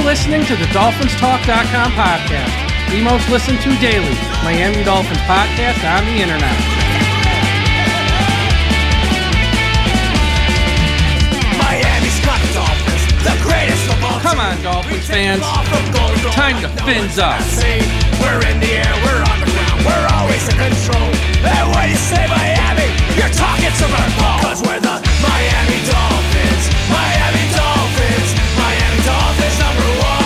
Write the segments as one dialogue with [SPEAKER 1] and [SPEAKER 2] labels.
[SPEAKER 1] listening to the DolphinsTalk.com podcast, the most listened to daily Miami Dolphins podcast on the internet.
[SPEAKER 2] Miami's got the Dolphins, the greatest of all.
[SPEAKER 1] Come on, Dolphins fans. Time to fins up.
[SPEAKER 2] We're in the air, we're on the ground, we're always in control. And when you say Miami, you're talking Super Bowl. Cause we're the Miami Dolphins, Miami Dolphins, Miami Dolphins number one.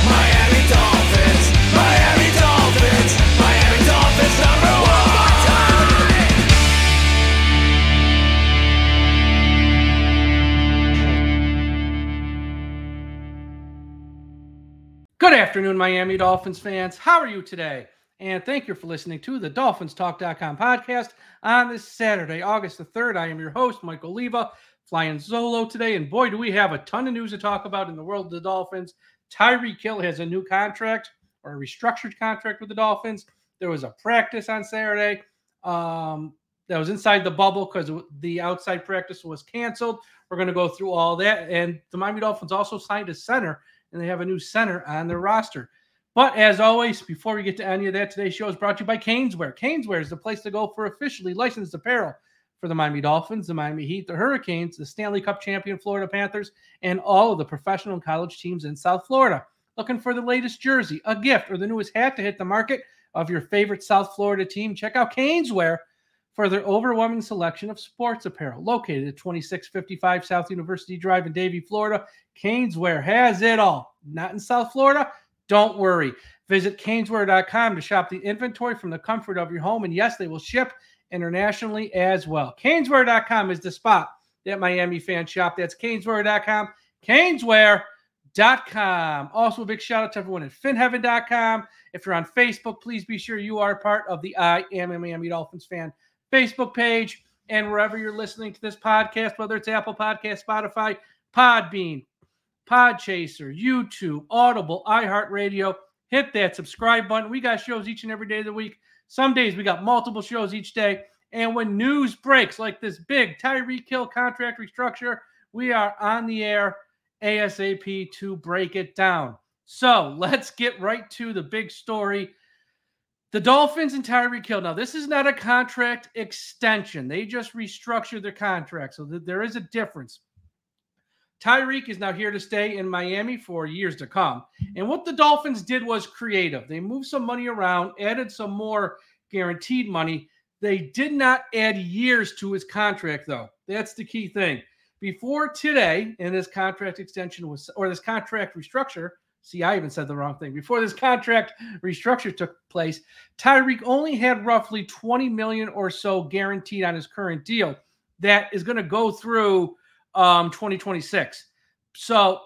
[SPEAKER 2] Miami Dolphins, Miami Dolphins, Miami Dolphins number one.
[SPEAKER 1] Good afternoon, Miami Dolphins fans. How are you today? And thank you for listening to the DolphinsTalk.com podcast on this Saturday, August the 3rd. I am your host, Mike Oliva, flying solo today. And boy, do we have a ton of news to talk about in the world of the Dolphins. Tyreek Hill has a new contract, or a restructured contract with the Dolphins. There was a practice on Saturday that was inside the bubble because the outside practice was canceled. We're going to go through all that. And the Miami Dolphins also signed a center, and they have a new center on their roster. But as always, before we get to any of that, today's show is brought to you by Caneswear. Caneswear is the place to go for officially licensed apparel for the Miami Dolphins, the Miami Heat, the Hurricanes, the Stanley Cup champion Florida Panthers, and all of the professional and college teams in South Florida. Looking for the latest jersey, a gift, or the newest hat to hit the market of your favorite South Florida team? Check out Caneswear for their overwhelming selection of sports apparel. Located at 2655 South University Drive in Davie, Florida, Caneswear has it all. Not in South Florida? Don't worry. Visit Caneswear.com to shop the inventory from the comfort of your home. And yes, they will ship internationally as well. Caneswear.com is the spot that Miami fans shop. That's Caneswear.com. Caneswear.com. Also, a big shout out to everyone at FinHeaven.com. If you're on Facebook, please be sure you are part of the I Am a Miami Dolphins Fan Facebook page. And wherever you're listening to this podcast, whether it's Apple Podcast, Spotify, Podbean, Podchaser, YouTube, Audible, iHeartRadio, hit that subscribe button. We got shows each and every day of the week. Some days we got multiple shows each day. And when news breaks like this big Tyreek Hill contract restructure, we are on the air ASAP to break it down. So let's get right to the big story. The Dolphins and Tyreek Hill. Now, this is not a contract extension. They just restructured their contract. So there is a difference. Tyreek is now here to stay in Miami for years to come. And what the Dolphins did was creative. They moved some money around, added some more guaranteed money. They did not add years to his contract, though. That's the key thing. Before today, and this contract extension was, or this contract restructure, see, I even said the wrong thing. Before this contract restructure took place, Tyreek only had roughly $20 million or so guaranteed on his current deal. That is going to go through 2026. So,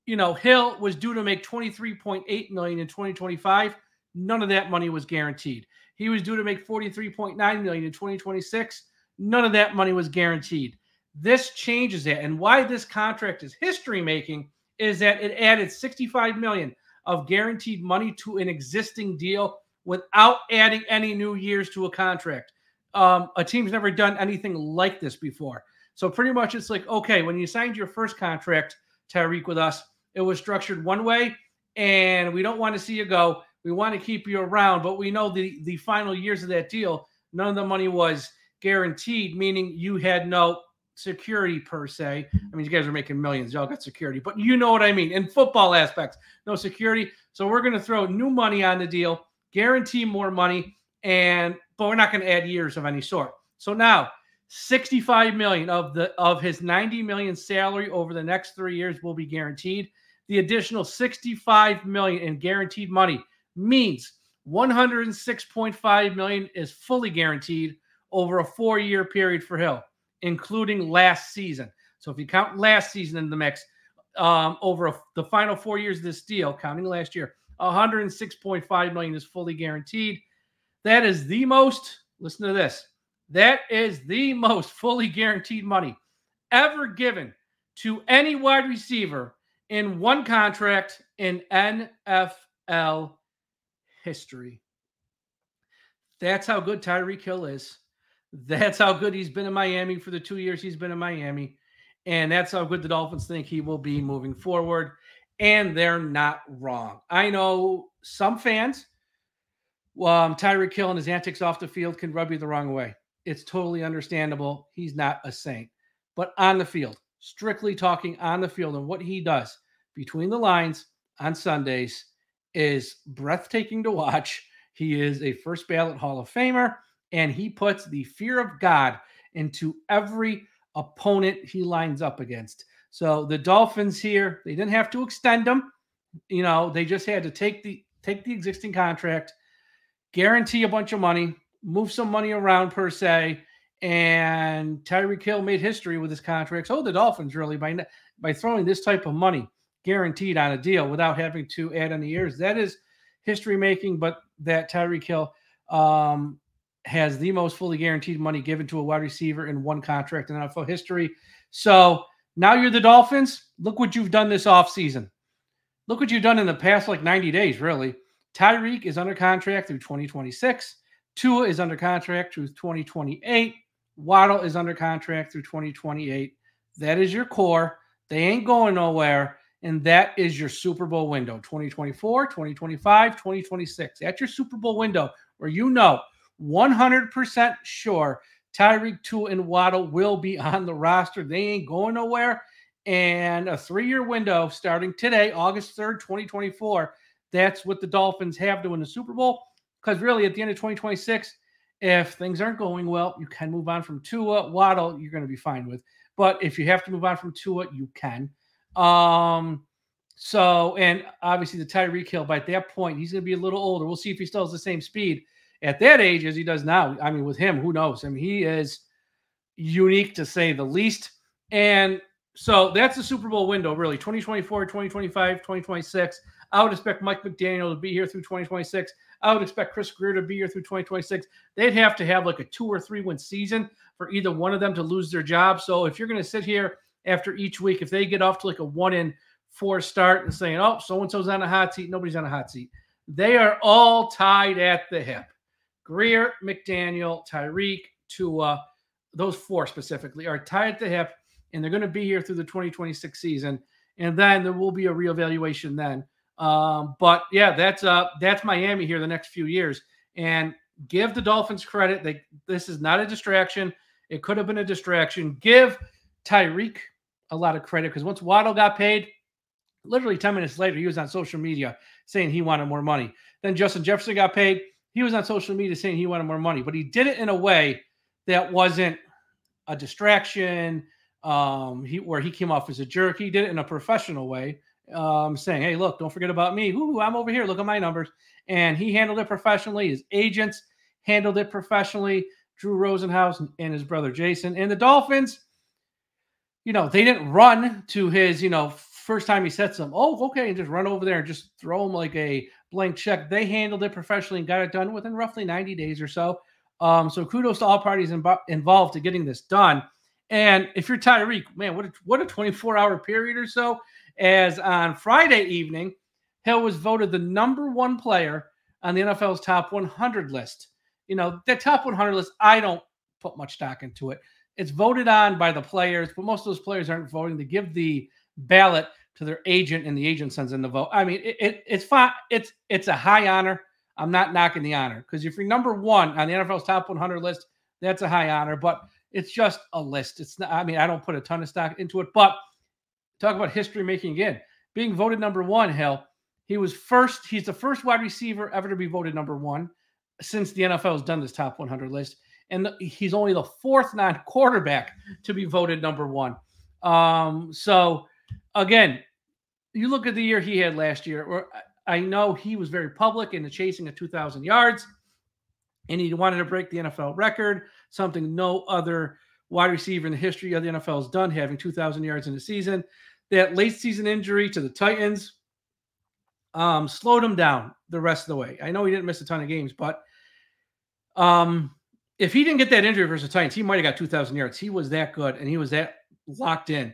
[SPEAKER 1] Hill was due to make $23.8 million in 2025. None of that money was guaranteed. He was due to make $43.9 million in 2026. None of that money was guaranteed. This changes that. And why this contract is history making is that it added $65 million of guaranteed money to an existing deal without adding any new years to a contract. A team's never done anything like this before. So pretty much it's like, okay, when you signed your first contract, Tyreek, with us, it was structured one way, and we don't want to see you go. We want to keep you around, but we know the final years of that deal, none of the money was guaranteed, meaning you had no security per se. I mean, you guys are making millions. Y'all got security, but you know what I mean. In football aspects, no security. So we're going to throw new money on the deal, guarantee more money, but we're not going to add years of any sort. So now, $65 million of his $90 million salary over the next 3 years will be guaranteed. The additional $65 million in guaranteed money means $106.5 million is fully guaranteed over a 4-year period for Hill, including last season. So if you count last season in the mix, over the final 4 years of this deal, counting last year, $106.5 million is fully guaranteed. That is the most, listen to this, that is the most fully guaranteed money ever given to any wide receiver in one contract in NFL history. That's how good Tyreek Hill is. That's how good he's been in Miami for the 2 years he's been in Miami. And that's how good the Dolphins think he will be moving forward. And they're not wrong. I know some fans, Tyreek Hill and his antics off the field can rub you the wrong way. It's totally understandable. He's not a saint. But on the field, strictly talking on the field and what he does between the lines on Sundays is breathtaking to watch. He is a first ballot Hall of Famer, and he puts the fear of God into every opponent he lines up against. So the Dolphins here, they didn't have to extend him. They just had to take the existing contract, guarantee a bunch of money, move some money around per se, and Tyreek Hill made history with his contract. So the Dolphins really by throwing this type of money guaranteed on a deal without having to add any years. That is history making, but that Tyreek Hill has the most fully guaranteed money given to a wide receiver in one contract in NFL history. So now you're the Dolphins. Look what you've done this offseason. Look what you've done in the past 90 days, really. Tyreek is under contract through 2026. Tua is under contract through 2028. Waddle is under contract through 2028. That is your core. They ain't going nowhere. And that is your Super Bowl window, 2024, 2025, 2026. That's your Super Bowl window where 100% sure Tyreek, Tua, and Waddle will be on the roster. They ain't going nowhere. And a 3-year window starting today, August 3rd, 2024, that's what the Dolphins have to win the Super Bowl. Because really, at the end of 2026, if things aren't going well, you can move on from Tua. Waddle, you're going to be fine with. But if you have to move on from Tua, you can. And obviously the Tyreek Hill, by that point, he's going to be a little older. We'll see if he still has the same speed at that age as he does now. I mean, with him, who knows? I mean, he is unique to say the least. And so that's the Super Bowl window, really, 2024, 2025, 2026. I would expect Mike McDaniel to be here through 2026. I would expect Chris Grier to be here through 2026. They'd have to have a 2 or 3 win season for either one of them to lose their job. So if you're going to sit here after each week, if they get off to a 1-4 start and saying, oh, so-and-so's on a hot seat, nobody's on a hot seat. They are all tied at the hip. Grier, McDaniel, Tyreek, Tua, those 4 specifically are tied at the hip, and they're going to be here through the 2026 season. And then there will be a reevaluation then. But yeah, that's Miami here the next few years. And give the Dolphins credit. This is not a distraction. It could have been a distraction. Give Tyreek a lot of credit because once Waddle got paid, literally 10 minutes later, he was on social media saying he wanted more money. Then Justin Jefferson got paid. He was on social media saying he wanted more money, but he did it in a way that wasn't a distraction, where he came off as a jerk. He did it in a professional way, saying, hey, look, don't forget about me. Ooh, I'm over here. Look at my numbers. And he handled it professionally. His agents handled it professionally. Drew Rosenhaus and his brother Jason. And the Dolphins, they didn't run to his, first time he sets them. Oh, okay, and just run over there and just throw him like a blank check. They handled it professionally and got it done within roughly 90 days or so. So kudos to all parties involved to getting this done. And if you're Tyreek, man, what a 24-hour period or so. As on Friday evening, Hill was voted the #1 player on the NFL's top 100 list. That top 100 list, I don't put much stock into it. It's voted on by the players, but most of those players aren't voting. They give the ballot to their agent, and the agent sends in the vote. I mean, it's fine. It's a high honor. I'm not knocking the honor because if you're #1 on the NFL's top 100 list, that's a high honor. But it's just a list. It's not. I mean, I don't put a ton of stock into it. But talk about history making again. Being voted #1, Hill. He's the first wide receiver ever to be voted #1 since the NFL has done this top 100 list. And he's only the 4th non-quarterback to be voted #1. So, again, you look at the year he had last year. I know he was very public in the chasing of 2,000 yards, and he wanted to break the NFL record, something no other wide receiver in the history of the NFL has done, having 2,000 yards in a season. That late season injury to the Titans slowed him down the rest of the way. I know he didn't miss a ton of games, but if he didn't get that injury versus the Titans, he might have got 2,000 yards. He was that good, and he was that locked in.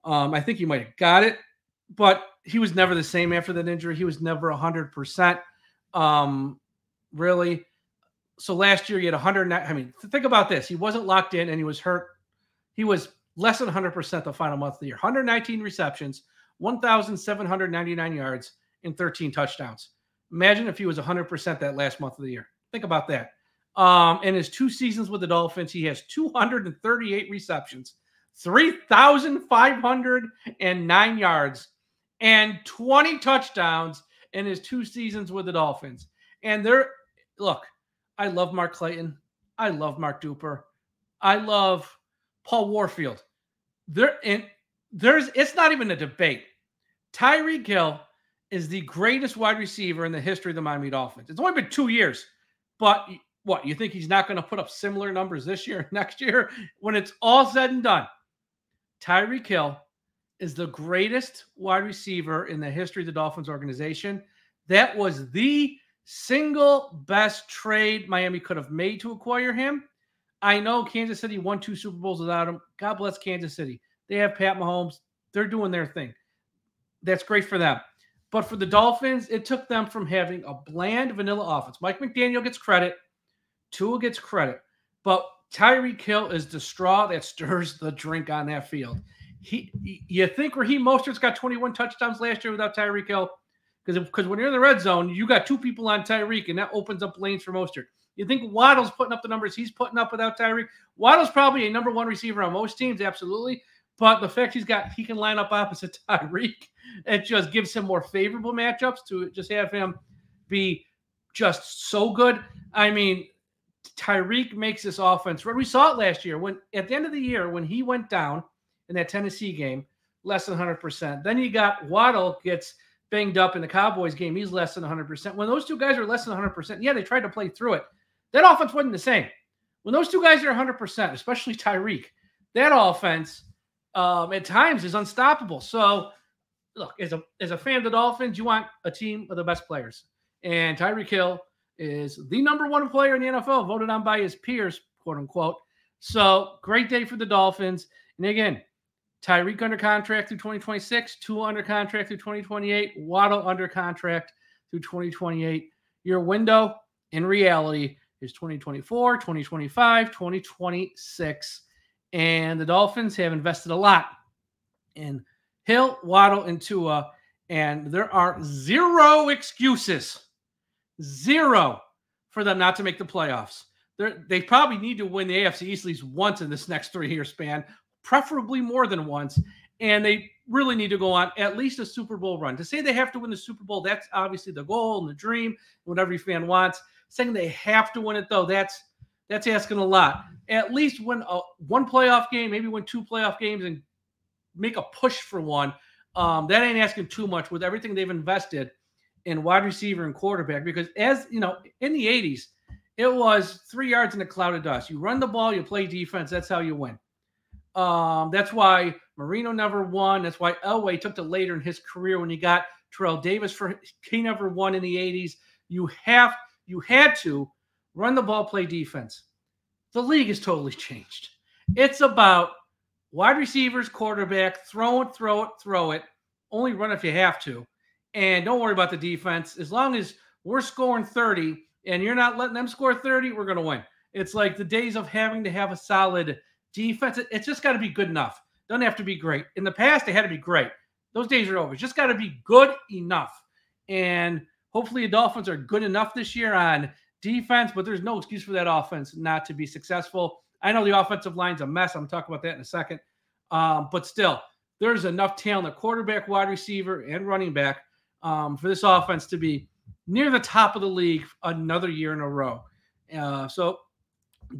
[SPEAKER 1] I think he might have got it, but he was never the same after that injury. He was never 100%, really. So last year he had 109. I mean, think about this. He wasn't locked in, and he was hurt. He was less than 100% the final month of the year. 119 receptions, 1,799 yards, and 13 touchdowns. Imagine if he was 100% that last month of the year. Think about that. In his 2 seasons with the Dolphins, he has 238 receptions, 3,509 yards, and 20 touchdowns in his 2 seasons with the Dolphins. And look, I love Mark Clayton. I love Mark Duper. I love Paul Warfield. It's not even a debate. Tyreek Hill is the greatest wide receiver in the history of the Miami Dolphins. It's only been 2 years, but what, you think he's not going to put up similar numbers this year, next year? When it's all said and done, Tyreek Hill is the greatest wide receiver in the history of the Dolphins organization. That was the single best trade Miami could have made to acquire him. I know Kansas City won 2 Super Bowls without him. God bless Kansas City. They have Pat Mahomes. They're doing their thing. That's great for them. But for the Dolphins, it took them from having a bland vanilla offense. Mike McDaniel gets credit. Tua gets credit. But Tyreek Hill is the straw that stirs the drink on that field. You think Raheem Mostert's got 21 touchdowns last year without Tyreek Hill? Because when you're in the red zone, you got 2 people on Tyreek, and that opens up lanes for Mostert. You think Waddle's putting up the numbers he's putting up without Tyreek? Waddle's probably a number 1 receiver on most teams, absolutely. But the fact he can line up opposite Tyreek, it just gives him more favorable matchups to just have him be just so good. I mean, Tyreek makes this offense. We saw it last year when at the end of the year when he went down in that Tennessee game, less than 100%. Then you got Waddle gets banged up in the Cowboys game. He's less than 100%. When those 2 guys are less than 100%, yeah, they tried to play through it. That offense wasn't the same. When those 2 guys are 100%, especially Tyreek, that offense at times is unstoppable. So, look, as a fan of the Dolphins, you want a team of the best players. And Tyreek Hill is the number 1 player in the NFL, voted on by his peers, quote unquote. So, great day for the Dolphins. And again, Tyreek under contract through 2026, Tua under contract through 2028, Waddle under contract through 2028. Your window in reality is 2024, 2025, 2026. And the Dolphins have invested a lot in Hill, Waddle, and Tua. And there are 0 excuses, 0 for them not to make the playoffs. They probably need to win the AFC East at least once in this next 3-year span, preferably more than once. And they really need to go on at least a Super Bowl run. To say they have to win the Super Bowl, that's obviously the goal and the dream, what every fan wants. Saying they have to win it, though, that's asking a lot. At least win 1 playoff game, maybe win 2 playoff games and make a push for 1. That ain't asking too much with everything they've invested in wide receiver and quarterback. Because as you know, in the 80s, it was 3 yards in a cloud of dust. You run the ball, you play defense. That's how you win. That's why Marino never won. That's why Elway took to later in his career when he got Terrell Davis. He never won in the 80s. You had to run the ball, play defense. The league has totally changed. It's about wide receivers, quarterback, throw it. Only run if you have to. And don't worry about the defense. As long as we're scoring 30 and you're not letting them score 30, we're going to win. It's like the days of having to have a solid defense. It's just got to be good enough. Doesn't have to be great. In the past, they had to be great. Those days are over. It's just got to be good enough. And hopefully the Dolphins are good enough this year on defense, but there's no excuse for that offense not to be successful. I know the offensive line's a mess. I'm going to talk about that in a second. But still, there's enough talent at quarterback, wide receiver, and running back for this offense to be near the top of the league another year in a row. So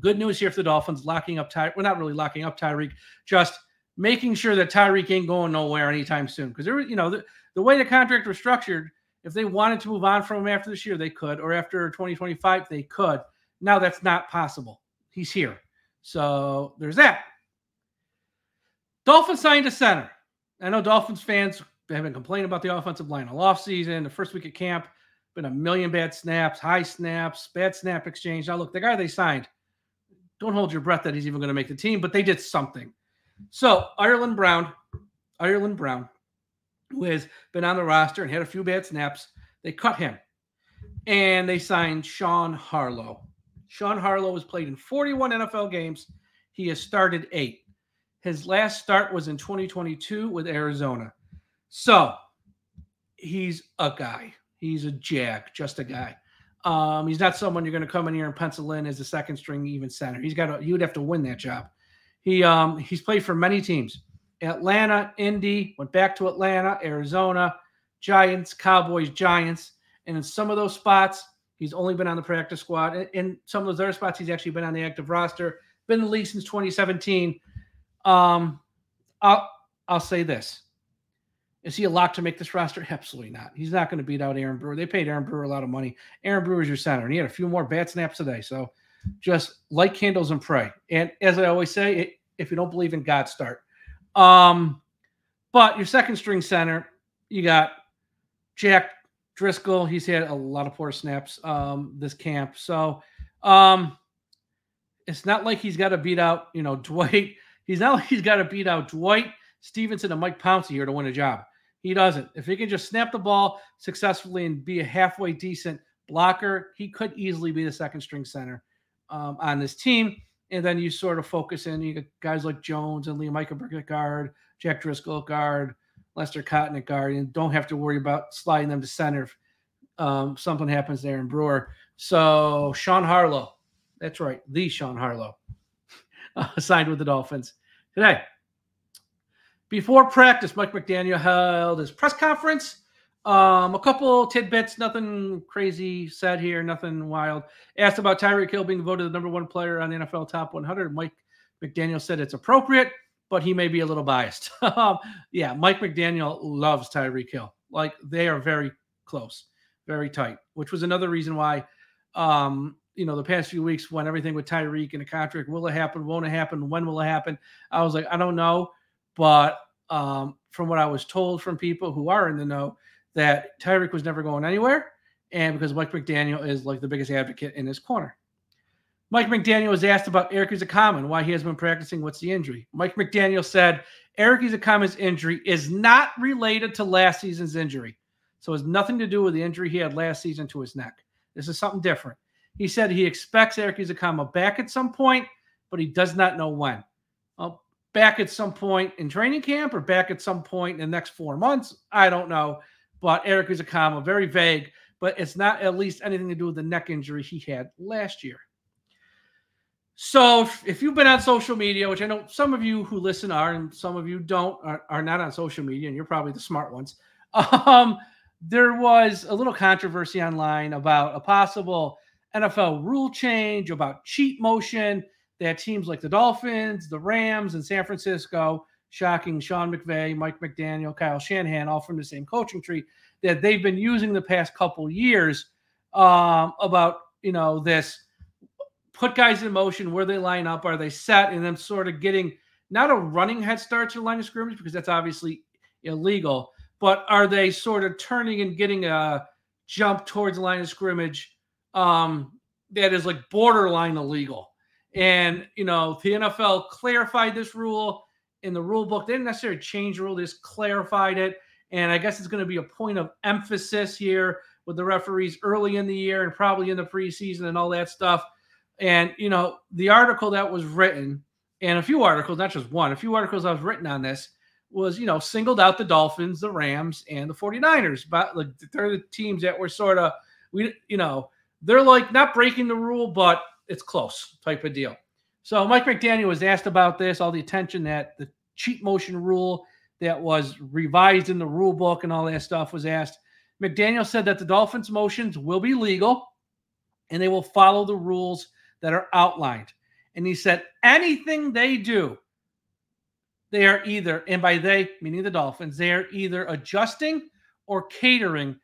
[SPEAKER 1] good news here for the Dolphins, locking up Tyreek. We're not really locking up Tyreek, just making sure that Tyreek ain't going nowhere anytime soon. Because the way the contract was structured, if they wanted to move on from him after this year, they could, or after 2025, they could. Now that's not possible. He's here. So there's that. Dolphins signed a center. I know Dolphins fans have been complaining about the offensive line all offseason. The first week of camp, been a million bad snaps, high snaps, bad snap exchange. Now, look, the guy they signed, don't hold your breath that he's even going to make the team, but they did something. So Ireland Brown, who has been on the roster and had a few bad snaps, they cut him. And they signed Sean Harlow. Sean Harlow has played in 41 NFL games. He has started 8. His last start was in 2022 with Arizona. So he's a guy. He's a jag, just a guy. He's not someone you're going to come in here and pencil in as a second string even center. He would have to win that job. He's played for many teams. Atlanta, Indy, went back to Atlanta, Arizona, Giants, Cowboys, Giants. And in some of those spots, he's only been on the practice squad. In some of those other spots, he's actually been on the active roster, been in the league since 2017. I'll say this. Is he a lock to make this roster? Absolutely not. He's not going to beat out Aaron Brewer. They paid Aaron Brewer a lot of money. Aaron Brewer's your center, and he had a few more bat snaps today. So just light candles and pray. And as I always say, if you don't believe in God, start. But your second string center, you got Jack Driscoll. He's had a lot of poor snaps this camp. So it's not like he's got to beat out, Dwight. He's not like he's got to beat out Dwight, Stevenson, and Mike Pouncey here to win a job. He doesn't. If he can just snap the ball successfully and be a halfway decent blocker, he could easily be the second string center on this team. And then you sort of focus in. You got guys like Jones and Liam Eichenberg at guard, Jack Driscoll at guard, Lester Cotton at guard, and don't have to worry about sliding them to center if something happens there in Brewer. So Sean Harlow, that's right, the Sean Harlow, signed with the Dolphins today. Before practice, Mike McDaniel held his press conference. A couple tidbits, nothing crazy said here, nothing wild. Asked about Tyreek Hill being voted the number one player on the NFL Top 100. Mike McDaniel said it's appropriate, but he may be a little biased. Yeah, Mike McDaniel loves Tyreek Hill. Like, they are very close, very tight, which was another reason why, the past few weeks when everything with Tyreek and the contract, will it happen, won't it happen, when will it happen? I was like, I don't know. But from what I was told from people who are in the know, that Tyreek was never going anywhere, and because Mike McDaniel is like the biggest advocate in his corner. Mike McDaniel was asked about Eric Ezukanma and why he has been practicing. What's the injury? Mike McDaniel said Eric Ezukanma's injury is not related to last season's injury. So it has nothing to do with the injury he had last season to his neck. This is something different. He said he expects Eric Ezukanma back at some point, but he does not know when. Well, back at some point in training camp or back at some point in the next 4 months, I don't know. But Eric Ezukanma, very vague, but it's not at least anything to do with the neck injury he had last year. So if you've been on social media, which I know some of you who listen are, and some of you don't, are not on social media, and you're probably the smart ones, there was a little controversy online about a possible NFL rule change about cheat motion that teams like the Dolphins, the Rams, and San Francisco, shocking Sean McVay, Mike McDaniel, Kyle Shanahan, all from the same coaching tree, that they've been using the past couple years about, this put guys in motion, where they line up, are they set, and then sort of getting not a running head start to the line of scrimmage, because that's obviously illegal, but are they sort of turning and getting a jump towards the line of scrimmage that is like borderline illegal. And, the NFL clarified this rule in the rule book. They didn't necessarily change the rule, they just clarified it. And I guess it's going to be a point of emphasis here with the referees early in the year and probably in the preseason and all that stuff. And, the article that was written, and a few articles, not just one, a few articles that was written on this was, singled out the Dolphins, the Rams, and the 49ers. But like, they're the teams that were sort of, they're like not breaking the rule, but it's close type of deal. So Mike McDaniel was asked about this, all the attention that the cheat motion rule that was revised in the rule book and all that stuff was asked. McDaniel said that the Dolphins' motions will be legal and they will follow the rules that are outlined. And he said anything they do, they are either, and by they, meaning the Dolphins, they are either adjusting or catering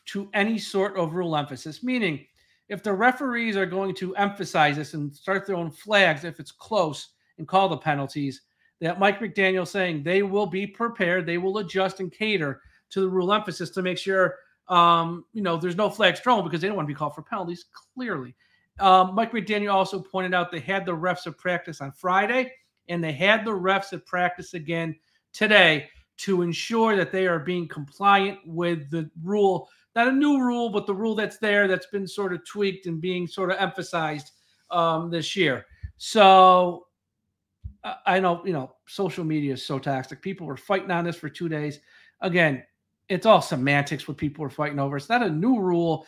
[SPEAKER 1] to any sort of rule emphasis, meaning if the referees are going to emphasize this and start throwing flags if it's close and call the penalties, that Mike McDaniel saying they will be prepared, they will adjust and cater to the rule emphasis to make sure, there's no flags thrown because they don't want to be called for penalties, clearly. Mike McDaniel also pointed out they had the refs at practice on Friday, and they had the refs at practice again today to ensure that they are being compliant with the rule. Not a new rule, but the rule that's there that's been sort of tweaked and being sort of emphasized this year. So I know, social media is so toxic. People were fighting on this for 2 days. Again, it's all semantics what people are fighting over. It's not a new rule.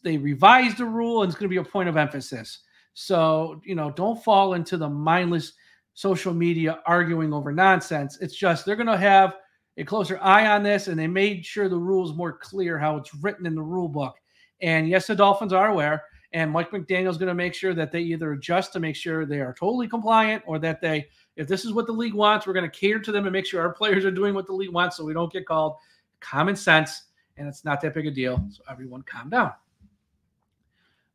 [SPEAKER 1] They revised the rule, and it's going to be a point of emphasis. So, don't fall into the mindless social media arguing over nonsense. It's just they're going to have a closer eye on this, and they made sure the rules more clear how it's written in the rule book. And yes, the Dolphins are aware, and Mike McDaniel's going to make sure that they either adjust to make sure they are totally compliant, or that if this is what the league wants, we're going to cater to them and make sure our players are doing what the league wants so we don't get called. Common sense, and it's not that big a deal. So everyone calm down.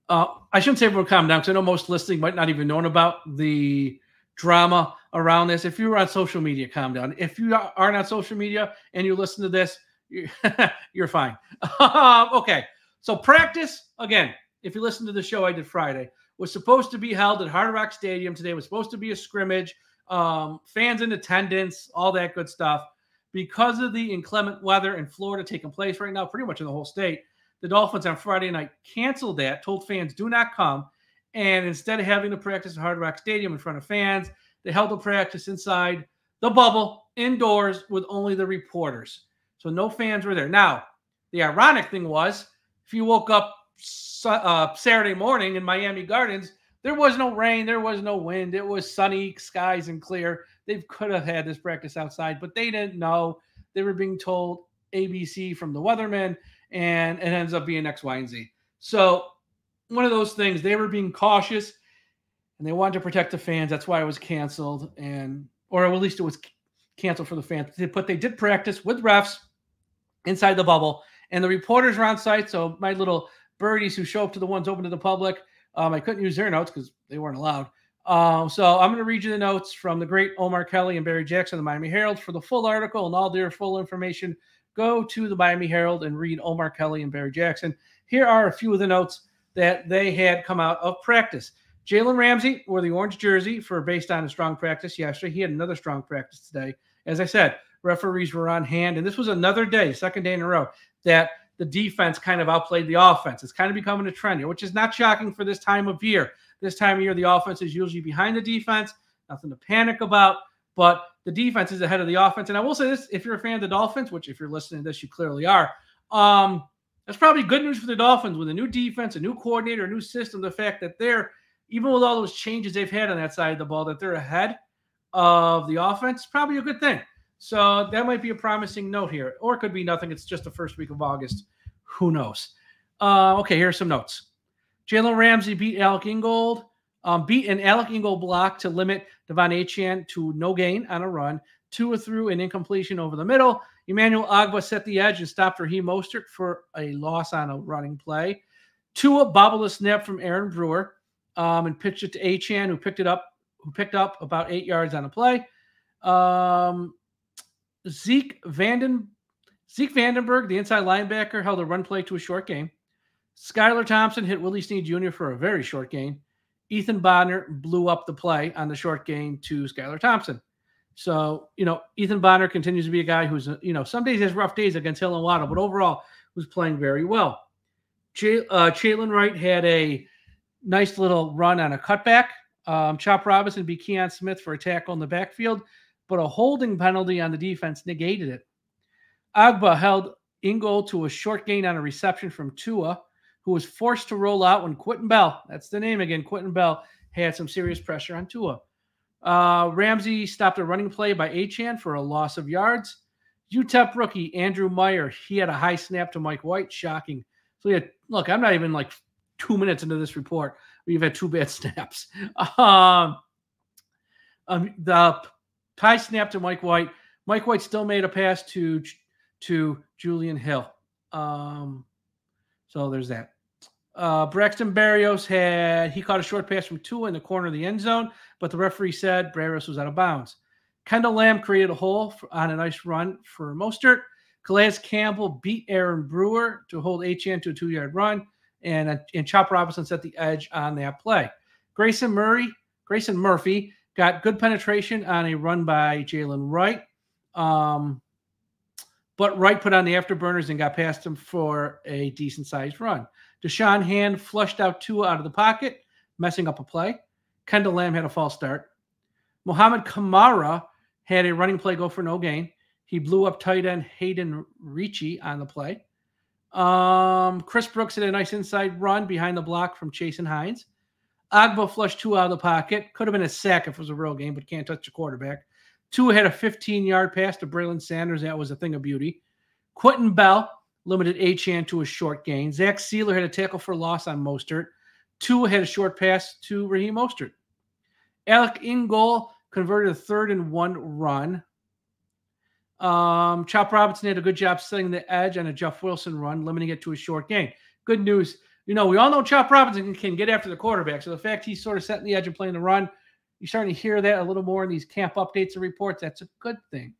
[SPEAKER 1] I shouldn't say everyone calm down, because I know most listening might not even know about the drama around this. If you're on social media, calm down. If you aren't on social media and you listen to this, you're fine. Okay, so practice, again, if you listen to the show I did Friday, was supposed to be held at Hard Rock Stadium today. Was supposed to be a scrimmage, fans in attendance, all that good stuff. Because of the inclement weather in Florida taking place right now, pretty much in the whole state, the Dolphins on Friday night canceled that, told fans do not come, and instead of having the practice at Hard Rock Stadium in front of fans, they held the practice inside the bubble, indoors, with only the reporters. So no fans were there. Now, the ironic thing was, if you woke up Saturday morning in Miami Gardens, there was no rain, there was no wind, it was sunny skies and clear. They could have had this practice outside, but they didn't know. They were being told ABC from the weatherman, and it ends up being X, Y, and Z. So one of those things, they were being cautious, and they wanted to protect the fans. That's why it was canceled, or at least it was canceled for the fans. But they did practice with refs inside the bubble, and the reporters were on site. So my little birdies who show up to the ones open to the public, I couldn't use their notes because they weren't allowed. So I'm going to read you the notes from the great Omar Kelly and Barry Jackson of the Miami Herald. For the full article and all their full information, go to the Miami Herald and read Omar Kelly and Barry Jackson. Here are a few of the notes that they had come out of practice. Jaylen Ramsey wore the orange jersey based on a strong practice yesterday. He had another strong practice today. As I said, referees were on hand, and this was another day, second day in a row, that the defense kind of outplayed the offense. It's kind of becoming a trend here, which is not shocking for this time of year. This time of year, the offense is usually behind the defense. Nothing to panic about, but the defense is ahead of the offense. And I will say this, if you're a fan of the Dolphins, which if you're listening to this, you clearly are, that's probably good news for the Dolphins with a new defense, a new coordinator, a new system, the fact that they're, even with all those changes they've had on that side of the ball, that they're ahead of the offense, probably a good thing. So that might be a promising note here. Or it could be nothing. It's just the first week of August. Who knows? Okay, here are some notes. Jaylen Ramsey beat Alec Ingold. Beat an Alec Ingold block to limit Devon Achane to no gain on a run. Tua threw an incompletion over the middle. Emmanuel Ogbah set the edge and stopped Raheem Mostert for a loss on a running play. Tua bobbled a snap from Aaron Brewer and pitched it to Achane, who picked up about 8 yards on a play. Zeke Vandenberg, the inside linebacker, held a run play to a short gain. Skylar Thompson hit Willie Snead Jr. for a very short gain. Ethan Bonner blew up the play on the short gain to Skylar Thompson. So, Ethan Bonner continues to be a guy who's, some days has rough days against Hill and Waddle, but overall was playing very well. Jaylen Wright had a nice little run on a cutback. Chop Robinson beat Keon Smith for a tackle in the backfield, but a holding penalty on the defense negated it. Ogbah held Ingold to a short gain on a reception from Tua, who was forced to roll out when Quentin Bell, that's the name again, Quentin Bell, had some serious pressure on Tua. Ramsey stopped a running play by Achane for a loss of yards. UTEP rookie Andrew Meyer, he had a high snap to Mike White, shocking. So look, I'm not even 2 minutes into this report. We've had 2 bad snaps. The high snap to Mike White. Mike White still made a pass to Julian Hill. So there's that. Braxton Berrios he caught a short pass from Tua in the corner of the end zone, but the referee said Berrios was out of bounds. Kendall Lamb created a hole on a nice run for Mostert. Calais Campbell beat Aaron Brewer to hold Achane to a 2-yard run, and Chop Robinson set the edge on that play. Grayson Murphy got good penetration on a run by Jaylen Wright, but Wright put on the afterburners and got past him for a decent-sized run. Deshaun Hand flushed out Tua out of the pocket, messing up a play. Kendall Lamb had a false start. Mohamed Kamara had a running play go for no gain. He blew up tight end Hayden Ricci on the play. Chris Brooks had a nice inside run behind the block from Chasen Hines. Agbo flushed Tua out of the pocket. Could have been a sack if it was a real game, but can't touch the quarterback. Tua had a 15-yard pass to Braylon Sanders. That was a thing of beauty. Quentin Bell limited Achane to a short gain. Zach Sealer had a tackle for loss on Mostert. Tua had a short pass to Raheem Mostert. Alec Ingold converted a 3rd-and-1 run. Chop Robinson had a good job setting the edge on a Jeff Wilson run, limiting it to a short gain. Good news. We all know Chop Robinson can get after the quarterback. So the fact he's sort of setting the edge and playing the run, you're starting to hear that a little more in these camp updates and reports. That's a good thing.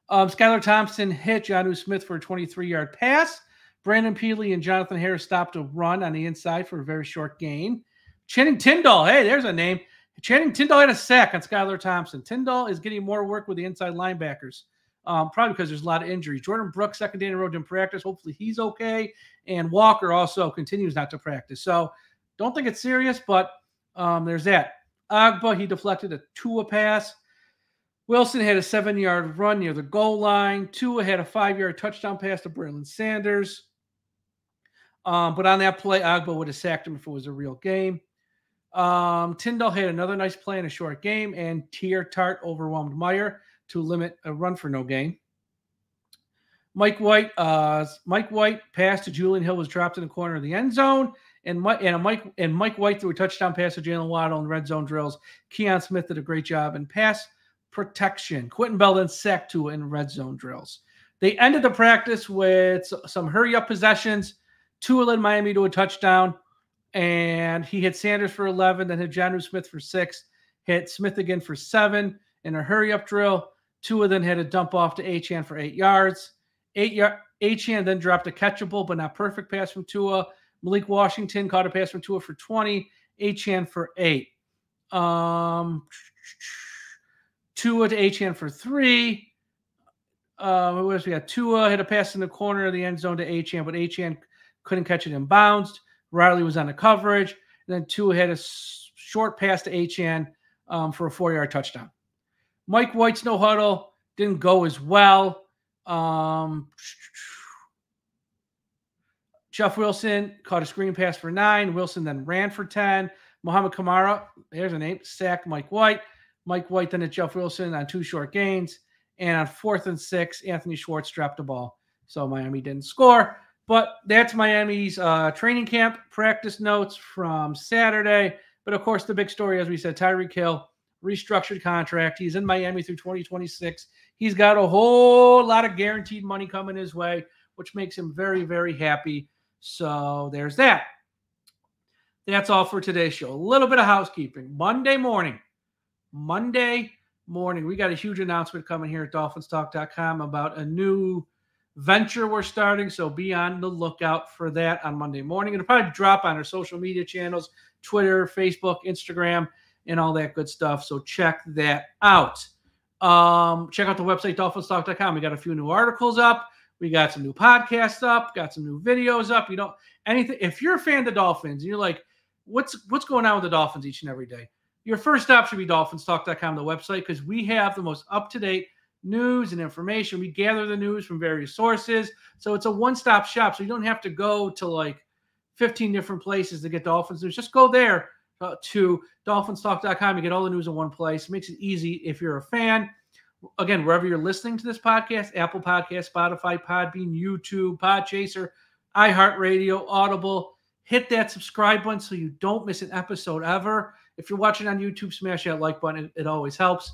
[SPEAKER 1] Skylar Thompson hit Jonnu Smith for a 23-yard pass. Brandon Peely and Jonathan Harris stopped a run on the inside for a very short gain. Channing Tindall, hey, there's a name. Channing Tindall had a sack on Skylar Thompson. Tindall is getting more work with the inside linebackers, probably because there's a lot of injuries. Jordan Brooks, second day in a row, didn't practice. Hopefully he's okay. And Walker also continues not to practice. So don't think it's serious, but there's that. Agba, he deflected a Tua pass. Wilson had a 7-yard run near the goal line. Tua had a 5-yard touchdown pass to Braylon Sanders. But on that play, Agba would have sacked him if it was a real game. Tyndall had another nice play in a short game, and Tier Tart overwhelmed Meyer to limit a run for no gain. Mike White pass to Julian Hill was dropped in the corner of the end zone, and Mike White threw a touchdown pass to Jaylen Waddle in red zone drills. Keon Smith did a great job in pass protection. Quentin Bell then sacked Tua in red zone drills. They ended the practice with some hurry-up possessions. Tua led Miami to a touchdown, and he hit Sanders for 11, then hit Jonnu Smith for 6, hit Smith again for 7 in a hurry-up drill. Tua then had a dump off to Achane for 8 yards. Achane then dropped a catchable but not perfect pass from Tua. Malik Washington caught a pass from Tua for 20, Achane for 8. Tua to Achane for 3. What else we got? Tua hit a pass in the corner of the end zone to Achane, but Achane couldn't catch it in bounds. Riley was on the coverage. And then Tua had a short pass to Achane for a 4-yard touchdown. Mike White's no huddle didn't go as well. Jeff Wilson caught a screen pass for 9. Wilson then ran for 10. Mohamed Kamara, there's a name, sacked Mike White. Mike White then hit Jeff Wilson on 2 short gains. And on 4th and 6, Anthony Schwartz dropped the ball. So Miami didn't score. But that's Miami's training camp practice notes from Saturday. But, of course, the big story, as we said, Tyreek Hill, restructured contract. He's in Miami through 2026. He's got a whole lot of guaranteed money coming his way, which makes him very, very happy. So there's that. That's all for today's show. A little bit of housekeeping. Monday morning, we got a huge announcement coming here at DolphinsTalk.com about a new venture we're starting, so be on the lookout for that on Monday morning. It'll probably drop on our social media channels, Twitter, Facebook, Instagram, and all that good stuff, so check that out. Check out the website, DolphinsTalk.com. We got a few new articles up. We got some new podcasts up, got some new videos up. Anything. If you're a fan of the Dolphins and you're like, what's going on with the Dolphins each and every day? Your first stop should be DolphinsTalk.com, the website, because we have the most up-to-date news and information. We gather the news from various sources. So it's a one-stop shop. So you don't have to go to like 15 different places to get Dolphins news. Just go there to DolphinsTalk.com. You get all the news in one place. It makes it easy if you're a fan. Again, wherever you're listening to this podcast, Apple Podcasts, Spotify, Podbean, YouTube, Podchaser, iHeartRadio, Audible, hit that subscribe button so you don't miss an episode ever. If you're watching on YouTube, smash that like button. It always helps.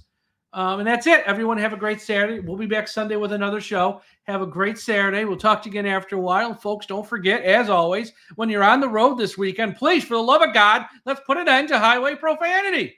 [SPEAKER 1] And that's it. Everyone have a great Saturday. We'll be back Sunday with another show. Have a great Saturday. We'll talk to you again after a while. And folks, don't forget, as always, when you're on the road this weekend, please, for the love of God, let's put an end to highway profanity.